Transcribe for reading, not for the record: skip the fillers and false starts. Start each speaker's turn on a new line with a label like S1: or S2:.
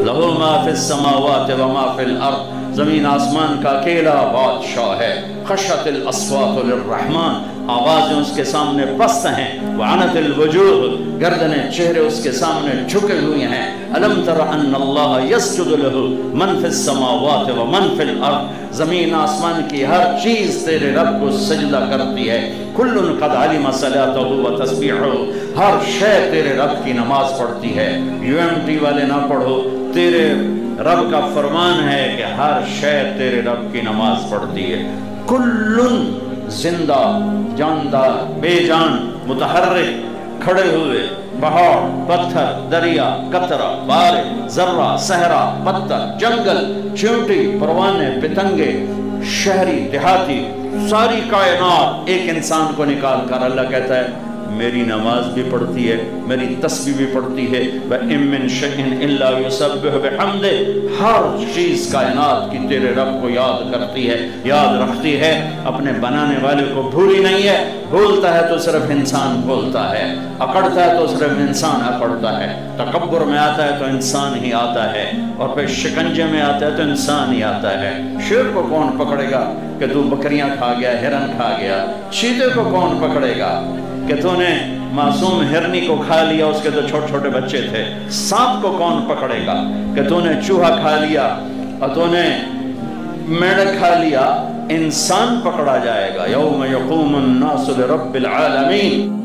S1: लहू मा फिस समावात व मा फिल अर्द, जमीन आसमान का अकेला बादशाह है। खशअतिल अस्वात लिर्रहमान, आवाज़ें उसके सामने पस्त हैं। वअनतिल वजूह, गर्दनें चेहरे उसके सामने झुके हुए हैं। अलम तरा अन्नल्लाह यस्जुदु लहू मन फिस समावात व मन फिल अर्द, जमीन आसमान की हर चीज़ तेरे रब को सजदा करती है। कुल्लुन क़द अलिम सलातहु व तस्बीहहु, हर शय तेरे रब की नमाज पढ़ती है। यूएमटी वाले ना पढ़ो, तेरे रब का फरमान है कि हर शय तेरे रब की नमाज पढ़ती है। कुल्लुन, जिंदा, जानदार, बेजान, मुतहर्रिक, खड़े हुए, पहाड़, पत्थर, दरिया, कतरा, बारे, जर्रा, सहरा, पत्थर, जंगल, चींटी, परवाने, पतंगे, शहरी, देहाती, सारी कायनात एक इंसान को निकाल कर अल्लाह कहता है मेरी नमाज भी पढ़ती है, मेरी तस्बीह भी पढ़ती है। व इम मिन शैइन इल्ला युसब्बिहु बिहम्दिही, हर चीज़ कायनात की तेरे रब को याद करती है, याद रखती है। अपने बनाने वाले को भूली नहीं है। भूलता है तो सिर्फ इंसान भूलता है, अकड़ता है तो सिर्फ इंसान अकड़ता है, तकब्बुर में आता है तो इंसान ही आता है, और फिर शिकंजे में आता है तो इंसान ही आता है। शेर को कौन पकड़ेगा कि तू बकरियां खा गया, हिरन खा गया? चीते को कौन पकड़ेगा कि तूने मासूम हिरनी को खा लिया, उसके तो छोटे छोटे बच्चे थे? सांप को कौन पकड़ेगा कि तूने चूहा खा लिया और तूने मेंढक खा लिया? इंसान पकड़ा जाएगा। यौम यक़ूमुन नासु लिरब्बिल आलमीन।